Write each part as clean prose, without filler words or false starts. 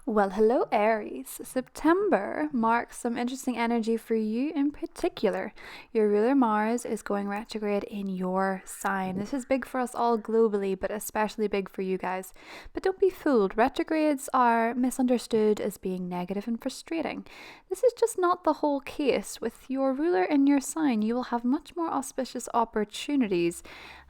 Well, hello Aries. September marks some interesting energy for you in particular. Your ruler Mars is going retrograde in your sign. This is big for us all globally, but especially big for you guys. But don't be fooled, retrogrades are misunderstood as being negative and frustrating. This is just not the whole case. With your ruler in your sign, you will have much more auspicious opportunities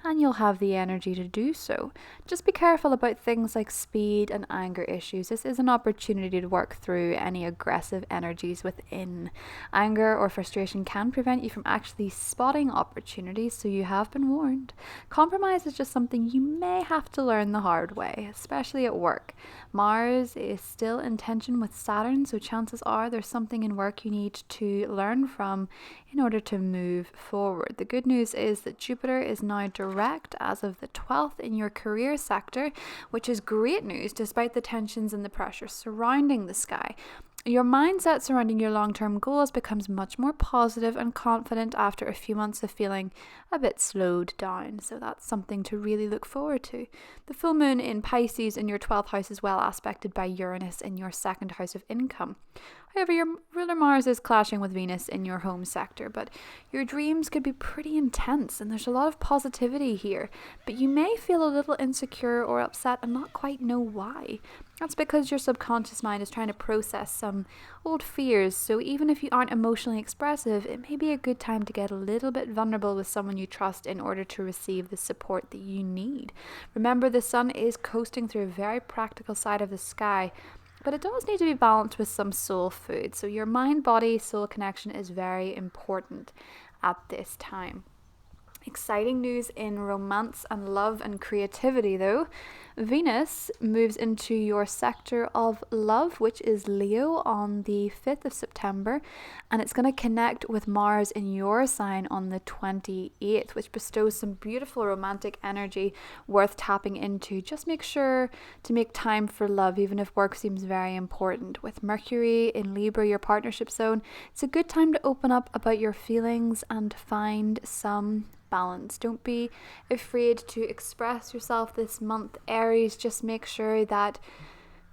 and you'll have the energy to do so. Just be careful about things like speed and anger issues. This is an opportunity to work through any aggressive energies within. Anger or frustration can prevent you from actually spotting opportunities, so you have been warned. Compromise is just something you may have to learn the hard way, especially at work. Mars is still in tension with Saturn, so chances are there's something in work you need to learn from in order to move forward. The good news is that Jupiter is now direct as of the 12th in your career sector, which is great news despite the tensions and the pressure surrounding the sky. Your mindset surrounding your long-term goals becomes much more positive and confident after a few months of feeling a bit slowed down. So that's something to really look forward to. The full moon in Pisces in your 12th house is well aspected by Uranus in your second house of income. However, your ruler Mars is clashing with Venus in your home sector, but your dreams could be pretty intense and there's a lot of positivity here, but you may feel a little insecure or upset and not quite know why. That's because your subconscious mind is trying to process some old fears, so even if you aren't emotionally expressive, it may be a good time to get a little bit vulnerable with someone you trust in order to receive the support that you need. Remember, the sun is coasting through a very practical side of the sky, but it does need to be balanced with some soul food, so your mind-body-soul connection is very important at this time. Exciting news in romance and love and creativity though. Venus moves into your sector of love, which is Leo, on the 5th of September, and it's going to connect with Mars in your sign on the 28th, which bestows some beautiful romantic energy worth tapping into. Just make sure to make time for love, even if work seems very important. With Mercury in Libra, your partnership zone, it's a good time to open up about your feelings and find some balance. Don't be afraid to express yourself this month, Aries. Just make sure that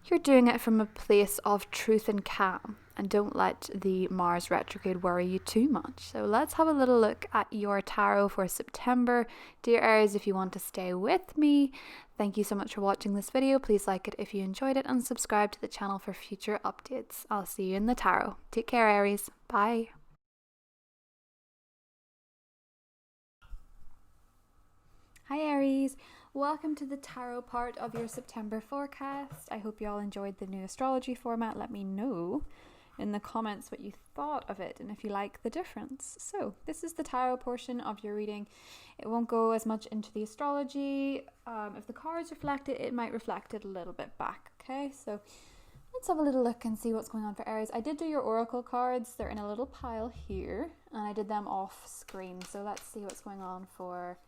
you're doing it from a place of truth and calm, and don't let the Mars retrograde worry you too much. So let's have a little look at your tarot for September. Dear Aries, if you want to stay with me, thank you so much for watching this video. Please like it if you enjoyed it and subscribe to the channel for future updates. I'll see you in the tarot. Take care, Aries. Bye. Hi Aries, welcome to the tarot part of your September forecast. I hope you all enjoyed the new astrology format. Let me know in the comments what you thought of it and if you like the difference. So this is the tarot portion of your reading. It won't go as much into the astrology. If the cards reflect it, it might reflect it a little bit back. Okay, so let's have a little look and see what's going on for Aries. I did do your oracle cards. They're in a little pile here and I did them off screen. So let's see what's going on for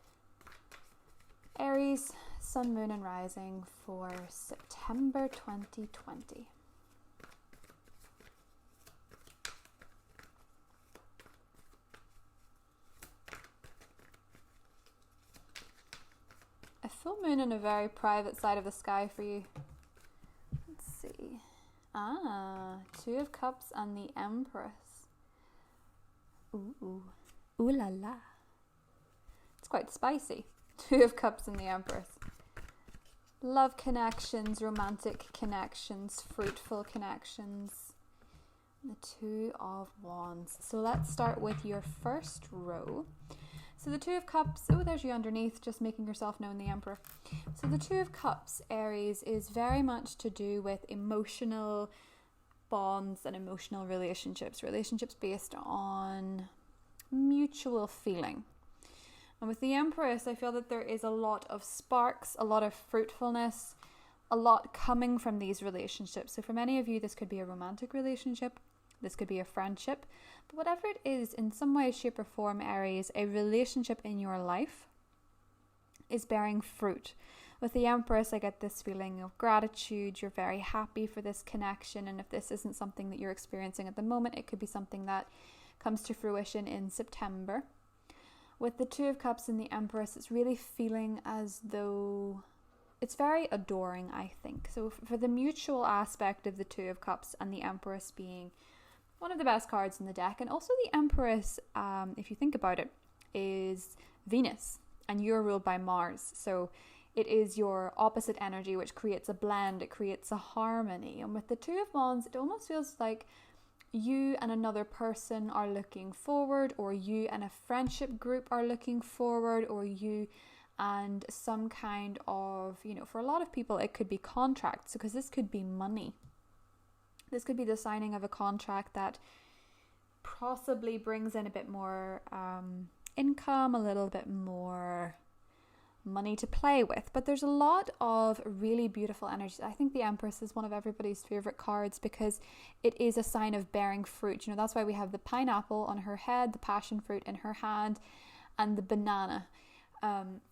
Aries, Sun, Moon and Rising for September 2020. A full moon in a very private side of the sky for you. Let's see. Two of Cups and the Empress. Ooh. Ooh la la. It's quite spicy. Two of Cups and the Empress. Love connections, romantic connections, fruitful connections. The Two of Wands. So let's start with your first row. So the Two of Cups, oh, there's you underneath, just making yourself known, the Emperor. So the Two of Cups, Aries, is very much to do with emotional bonds and emotional relationships based on mutual feeling. And with the Empress, I feel that there is a lot of sparks, a lot of fruitfulness, a lot coming from these relationships. So for many of you, this could be a romantic relationship, this could be a friendship, but whatever it is, in some way, shape or form, Aries, a relationship in your life is bearing fruit. With the Empress, I get this feeling of gratitude. You're very happy for this connection. And if this isn't something that you're experiencing at the moment, it could be something that comes to fruition in September. With the Two of Cups and the Empress, it's really feeling as though it's very adoring, I think. So for the mutual aspect of the Two of Cups and the Empress being one of the best cards in the deck, and also the Empress, if you think about it, is Venus, and you're ruled by Mars. So it is your opposite energy, which creates a blend, it creates a harmony. And with the Two of Wands, it almost feels like you and another person are looking forward, or you and a friendship group are looking forward, or you and some kind of, you know, for a lot of people, it could be contracts, because this could be money. This could be the signing of a contract that possibly brings in a bit more income, a little bit more money to play with. But there's a lot of really beautiful energies. I think the Empress is one of everybody's favorite cards because it is a sign of bearing fruit. You know, that's why we have the pineapple on her head, the passion fruit in her hand, and the banana.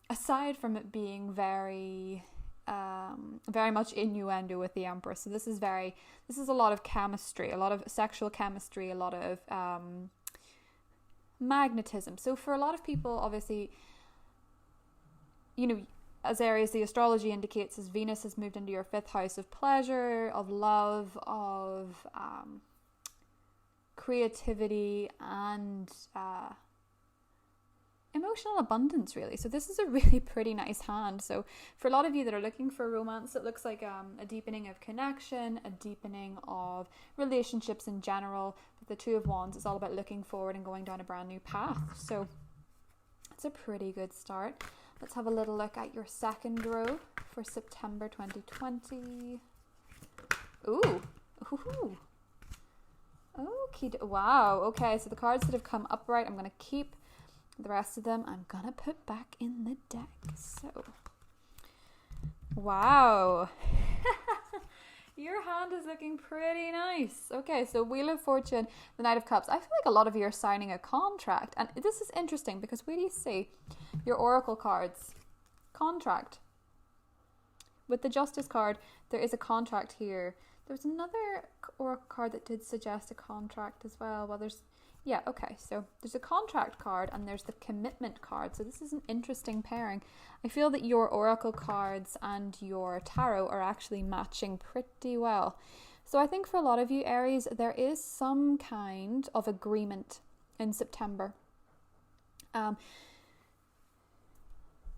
Aside from it being very much innuendo with the Empress. So this is a lot of chemistry, a lot of sexual chemistry, a lot of magnetism. So for a lot of people, obviously, you know, as Aries, the astrology indicates, as Venus has moved into your 5th house of pleasure, of love, of creativity, and emotional abundance, really. So this is a really pretty nice hand. So for a lot of you that are looking for romance, it looks like a deepening of connection, a deepening of relationships in general. But the Two of Wands is all about looking forward and going down a brand new path. So it's a pretty good start. Let's have a little look at your second row for September 2020. Ooh. Ooh. Okay. Wow. Okay, so the cards that have come upright, I'm going to keep. The rest of them I'm going to put back in the deck. So, wow. Your hand is looking pretty nice. Okay, so Wheel of Fortune, the Knight of Cups. I feel like a lot of you are signing a contract. And this is interesting because where do you see your Oracle cards? Contract. With the Justice card, there is a contract here. There's another Oracle card that did suggest a contract as well. Well, yeah, okay, so there's a contract card and there's the commitment card. So this is an interesting pairing. I feel that your Oracle cards and your tarot are actually matching pretty well. So I think for a lot of you, Aries, there is some kind of agreement in September.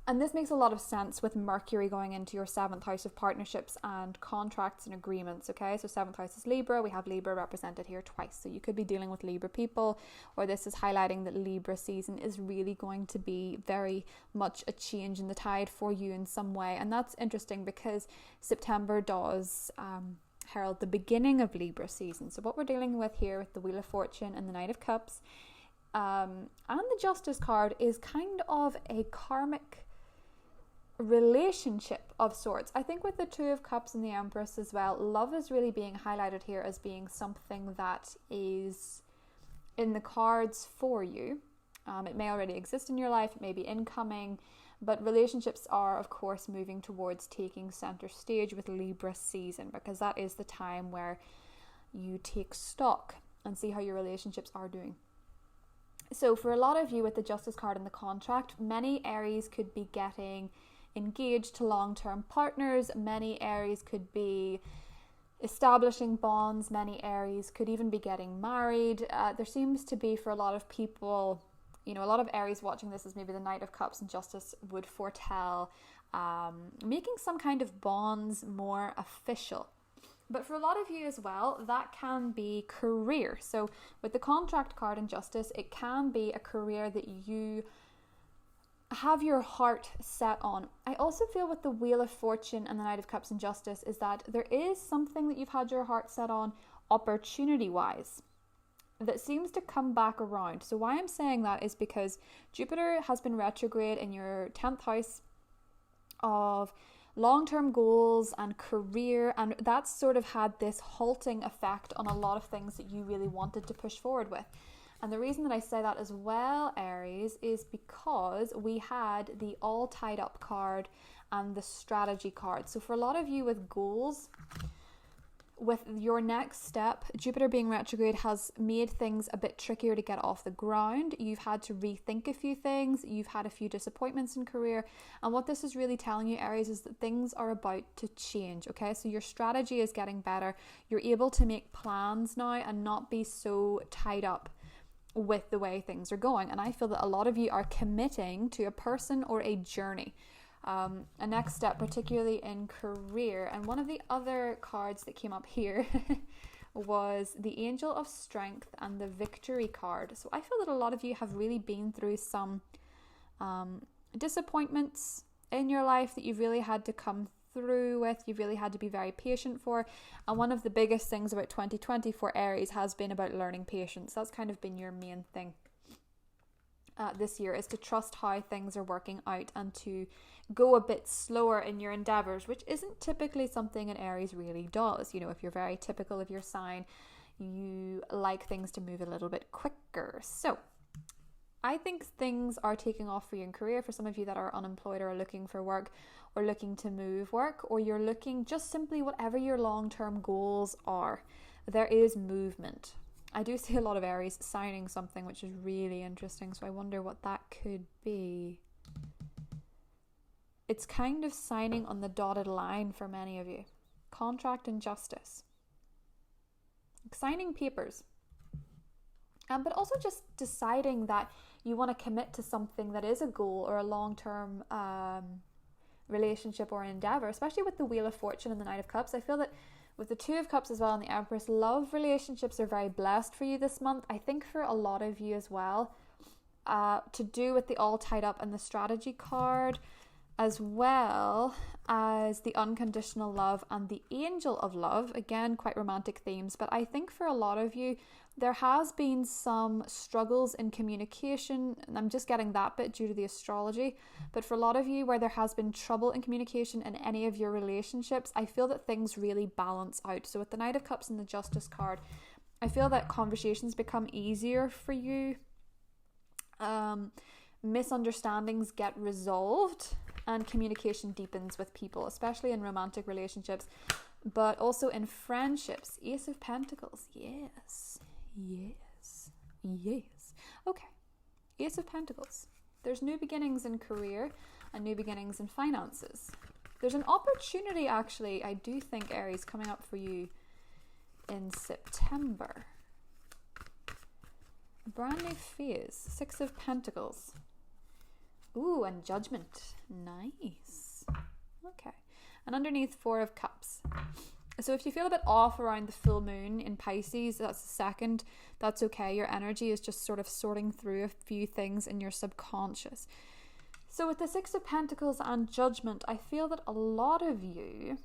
And this makes a lot of sense with Mercury going into your 7th house of partnerships and contracts and agreements, okay? So 7th house is Libra. We have Libra represented here twice. So you could be dealing with Libra people, or this is highlighting that Libra season is really going to be very much a change in the tide for you in some way. And that's interesting because September does herald the beginning of Libra season. So what we're dealing with here with the Wheel of Fortune and the Knight of Cups and the Justice card is kind of a karmic relationship of sorts. I think with the Two of Cups and the Empress as well, love is really being highlighted here as being something that is in the cards for you. It may already exist in your life, it may be incoming, but relationships are of course moving towards taking center stage with Libra season, because that is the time where you take stock and see how your relationships are doing. So for a lot of you with the Justice card and the contract, many Aries could be getting engaged to long-term partners. Many Aries could be establishing bonds. Many Aries could even be getting married. There seems to be, for a lot of people, you know, a lot of Aries watching this as maybe the Knight of Cups and Justice would foretell making some kind of bonds more official. But for a lot of you as well, that can be career. So with the contract card and Justice, it can be a career that you have your heart set on. I also feel with the Wheel of Fortune and the Knight of Cups and Justice is that there is something that you've had your heart set on opportunity-wise that seems to come back around. So why I'm saying that is because Jupiter has been retrograde in your 10th house of long-term goals and career, and that's sort of had this halting effect on a lot of things that you really wanted to push forward with. And the reason that I say that as well, Aries, is because we had the all tied up card and the strategy card. So for a lot of you with goals, with your next step, Jupiter being retrograde has made things a bit trickier to get off the ground. You've had to rethink a few things. You've had a few disappointments in career. And what this is really telling you, Aries, is that things are about to change, okay? So your strategy is getting better. You're able to make plans now and not be so tied up with the way things are going. And I feel that a lot of you are committing to a person or a journey. A next step, particularly in career. And one of the other cards that came up here was the Angel of Strength and the Victory card. So I feel that a lot of you have really been through some disappointments in your life that you've really had to come through with, you've really had to be very patient for. And one of the biggest things about 2020 for Aries has been about learning patience. That's kind of been your main thing this year, is to trust how things are working out and to go a bit slower in your endeavors, which isn't typically something an Aries really does. You know, if you're very typical of your sign, you like things to move a little bit quicker. So I think things are taking off for you in career. For some of you that are unemployed or are looking for work or looking to move work, or you're looking just simply whatever your long-term goals are, there is movement. I do see a lot of Aries signing something, which is really interesting. So I wonder what that could be. It's kind of signing on the dotted line for many of you. Contract and justice. Signing papers. But also just deciding that you want to commit to something that is a goal or a long-term relationship or endeavor, especially with the Wheel of Fortune and the Knight of Cups. I feel that with the Two of Cups as well and the Empress, love relationships are very blessed for you this month. I think for a lot of you as well, to do with the All Tied Up and the Strategy card, as well as the Unconditional Love and the Angel of Love. Again, quite romantic themes, but I think for a lot of you, there has been some struggles in communication, and I'm just getting that bit due to the astrology, but for a lot of you where there has been trouble in communication in any of your relationships, I feel that things really balance out. So with the Knight of Cups and the Justice card, I feel that conversations become easier for you, misunderstandings get resolved, and communication deepens with people, especially in romantic relationships, but also in friendships. Ace of Pentacles, yes. Okay, Ace of Pentacles. There's new beginnings in career and new beginnings in finances. There's an opportunity, actually, I do think, Aries, coming up for you in September. A brand new phase. Six of Pentacles. Ooh, and Judgment. Nice. Okay. And underneath, Four of Cups. So if you feel a bit off around the full moon in Pisces, that's the second, that's okay. Your energy is just sort of sorting through a few things in your subconscious. So with the Six of Pentacles and Judgment, I feel that a lot of you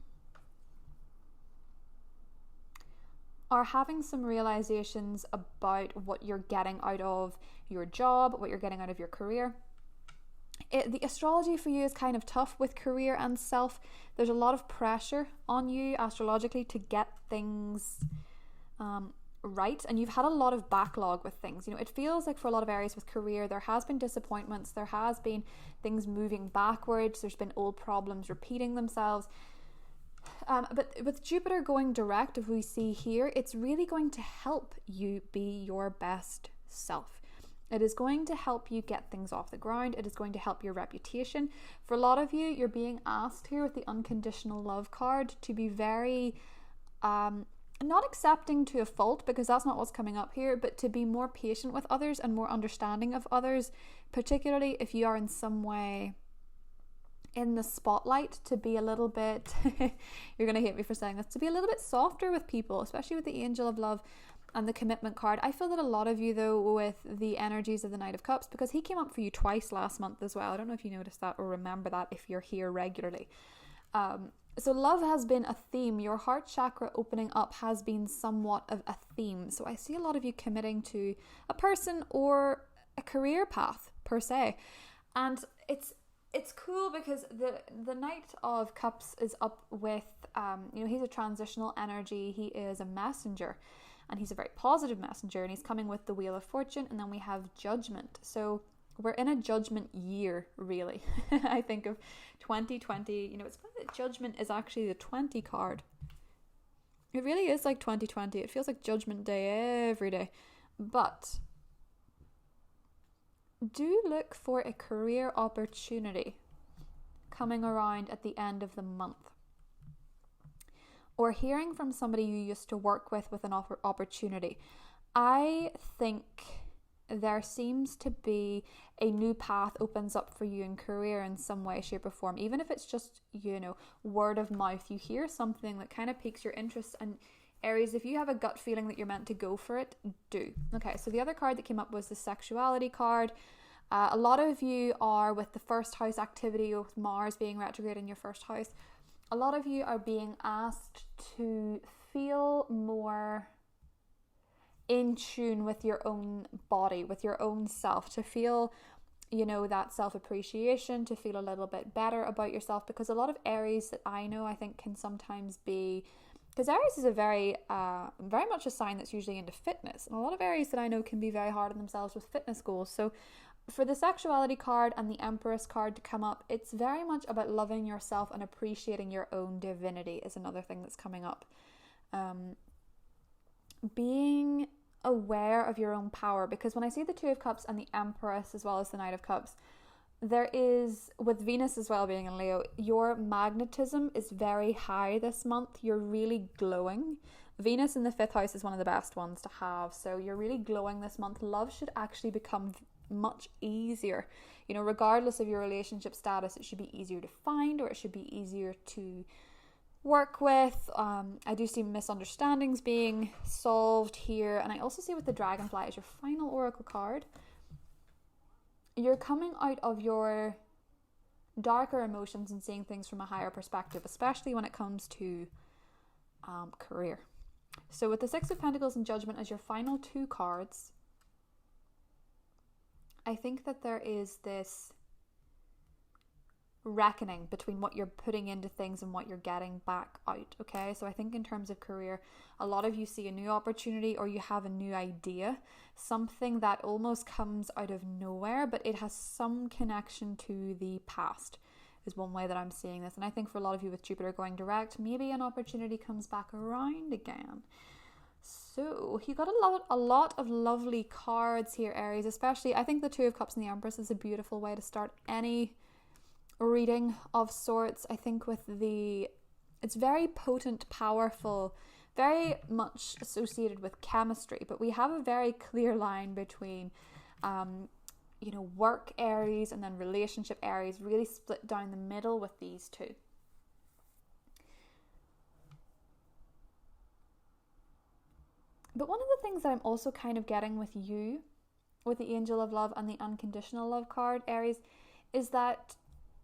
are having some realizations about what you're getting out of your job, what you're getting out of your career. The astrology for you is kind of tough with career and self. There's a lot of pressure on you astrologically to get things right, and you've had a lot of backlog with things. You know, it feels like for a lot of Aries with career, there has been disappointments, there has been things moving backwards, there's been old problems repeating themselves. But with Jupiter going direct, if we see here, it's really going to help you be your best self. It is going to help you get things off the ground. It is going to help your reputation. For a lot of you, you're being asked here with the Unconditional Love card to be very, not accepting to a fault, because that's not what's coming up here, but to be more patient with others and more understanding of others, particularly if you are in some way in the spotlight, to be a little bit, you're going to hate me for saying this, to be a little bit softer with people, especially with the Angel of Love and the Commitment card. I feel that a lot of you, though, with the energies of the Knight of Cups, because he came up for you twice last month as well. I don't know if you noticed that or remember that if you're here regularly. So love has been a theme. Your heart chakra opening up has been somewhat of a theme. So I see a lot of you committing to a person or a career path per se. And it's cool because the Knight of Cups is up with, he's a transitional energy. He is a messenger. And he's a very positive messenger, and he's coming with the Wheel of Fortune, and then we have Judgment. So we're in a judgment year, really. I think of 2020, it's funny that Judgment is actually the 20 card. It really is like 2020. It feels like Judgment Day every day. But do look for a career opportunity coming around at the end of the month, or hearing from somebody you used to work with an opportunity. I think there seems to be a new path opens up for you in career in some way, shape or form, even if it's just, word of mouth. You hear something that kind of piques your interest, and Aries, if you have a gut feeling that you're meant to go for it, do. Okay, so the other card that came up was the sexuality card. A lot of you are with the first house activity, with Mars being retrograde in your first house. A lot of you are being asked to feel more in tune with your own body, with your own self, to feel, that self-appreciation, to feel a little bit better about yourself, because a lot of Aries that I know, I think, can sometimes be, because Aries is a very much a sign that's usually into fitness, and a lot of Aries that I know can be very hard on themselves with fitness goals. So for the sexuality card and the Empress card to come up, it's very much about loving yourself and appreciating your own divinity is another thing that's coming up. Being aware of your own power, because when I see the Two of Cups and the Empress as well as the Knight of Cups, there is, with Venus as well being in Leo, your magnetism is very high this month. You're really glowing. Venus in the 5th house is one of the best ones to have, so you're really glowing this month. Love should actually become much easier, regardless of your relationship status. It should be easier to find, or it should be easier to work with. I do see misunderstandings being solved here, and I also see with the Dragonfly as your final oracle card, you're coming out of your darker emotions and seeing things from a higher perspective, especially when it comes to career. So with the Six of Pentacles and Judgment as your final two cards, I think that there is this reckoning between what you're putting into things and what you're getting back out. Okay, so I think in terms of career, a lot of you see a new opportunity, or you have a new idea, something that almost comes out of nowhere, but it has some connection to the past, is one way that I'm seeing this. And I think for a lot of you with Jupiter going direct, maybe an opportunity comes back around again. So you got a lot of lovely cards here, Aries. Especially, I think the Two of Cups and the Empress is a beautiful way to start any reading of sorts. I think it's very potent, powerful, very much associated with chemistry, but we have a very clear line between work Aries and then relationship Aries, really split down the middle with these two. But one of the things that I'm also kind of getting with you, with the Angel of Love and the Unconditional Love card, Aries, is that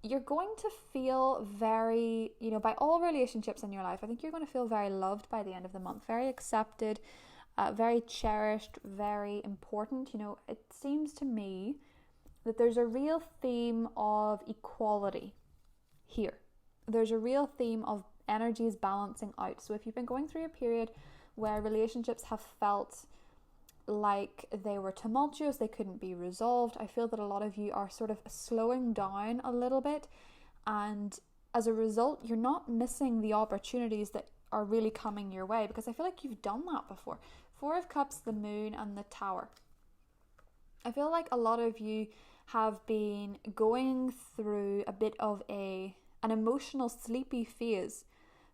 you're going to feel very, by all relationships in your life, I think you're going to feel very loved by the end of the month, very accepted, very cherished, very important. It seems to me that there's a real theme of equality here. There's a real theme of energies balancing out. So if you've been going through a period where relationships have felt like they were tumultuous, they couldn't be resolved, I feel that a lot of you are sort of slowing down a little bit, and as a result, you're not missing the opportunities that are really coming your way, because I feel like you've done that before. Four of Cups, the Moon, and the Tower. I feel like a lot of you have been going through a bit of an emotional sleepy phase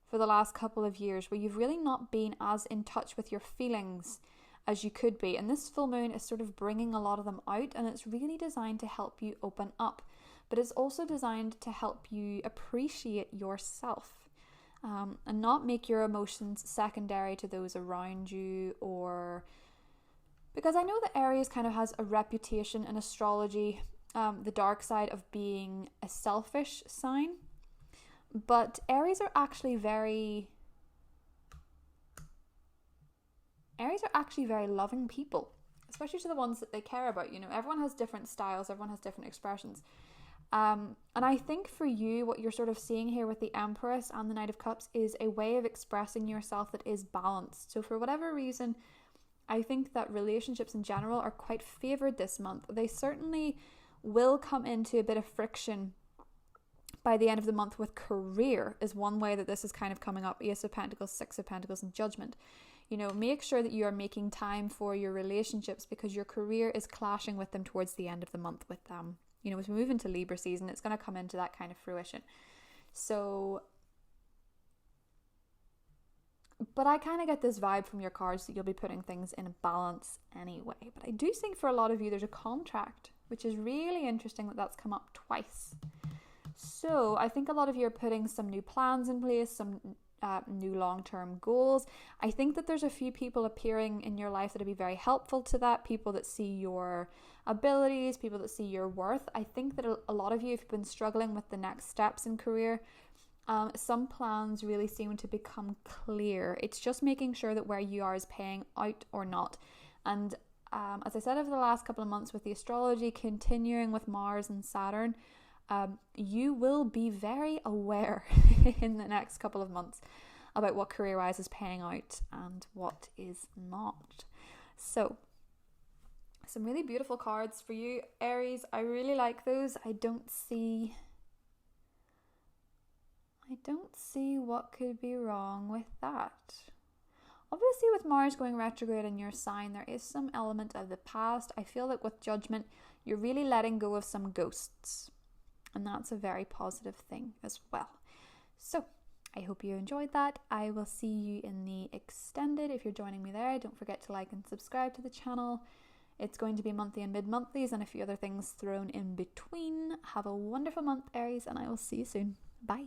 for the last couple of years, where you've really not been as in touch with your feelings as you could be, and this full moon is sort of bringing a lot of them out, and it's really designed to help you open up, but it's also designed to help you appreciate yourself, and not make your emotions secondary to those around you. Or because I know that Aries kind of has a reputation in astrology, the dark side, of being a selfish sign, but Aries are actually very loving people, especially to the ones that they care about. Everyone has different styles, everyone has different expressions. And I think for you, what you're sort of seeing here with the Empress and the Knight of Cups is a way of expressing yourself that is balanced. So for whatever reason, I think that relationships in general are quite favored this month. They certainly will come into a bit of friction by the end of the month with career is one way that this is kind of coming up. Ace of Pentacles, Six of Pentacles, and Judgment. You know, make sure that you are making time for your relationships because your career is clashing with them towards the end of the month with them. You know, as we move into Libra season, it's going to come into that kind of fruition. So, but I kind of get this vibe from your cards that you'll be putting things in a balance anyway. But I do think for a lot of you, there's a contract, which is really interesting that that's come up twice. So I think a lot of you are putting some new plans in place, some new long-term goals. I think that there's a few people appearing in your life that'll be very helpful to that, people that see your abilities, people that see your worth. I think that a lot of you, if you've been struggling with the next steps in career, some plans really seem to become clear. It's just making sure that where you are is paying out or not. And as I said over the last couple of months with the astrology, continuing with Mars and Saturn, you will be very aware in the next couple of months about what career-wise is paying out and what is not. So, some really beautiful cards for you, Aries. I really like those. I don't see what could be wrong with that. Obviously, with Mars going retrograde in your sign, there is some element of the past. I feel like with Judgment, you're really letting go of some ghosts. And that's a very positive thing as well. So, I hope you enjoyed that. I will see you in the extended. If you're joining me there, don't forget to like and subscribe to the channel. It's going to be monthly and mid-monthlies and a few other things thrown in between. Have a wonderful month, Aries, and I will see you soon. Bye.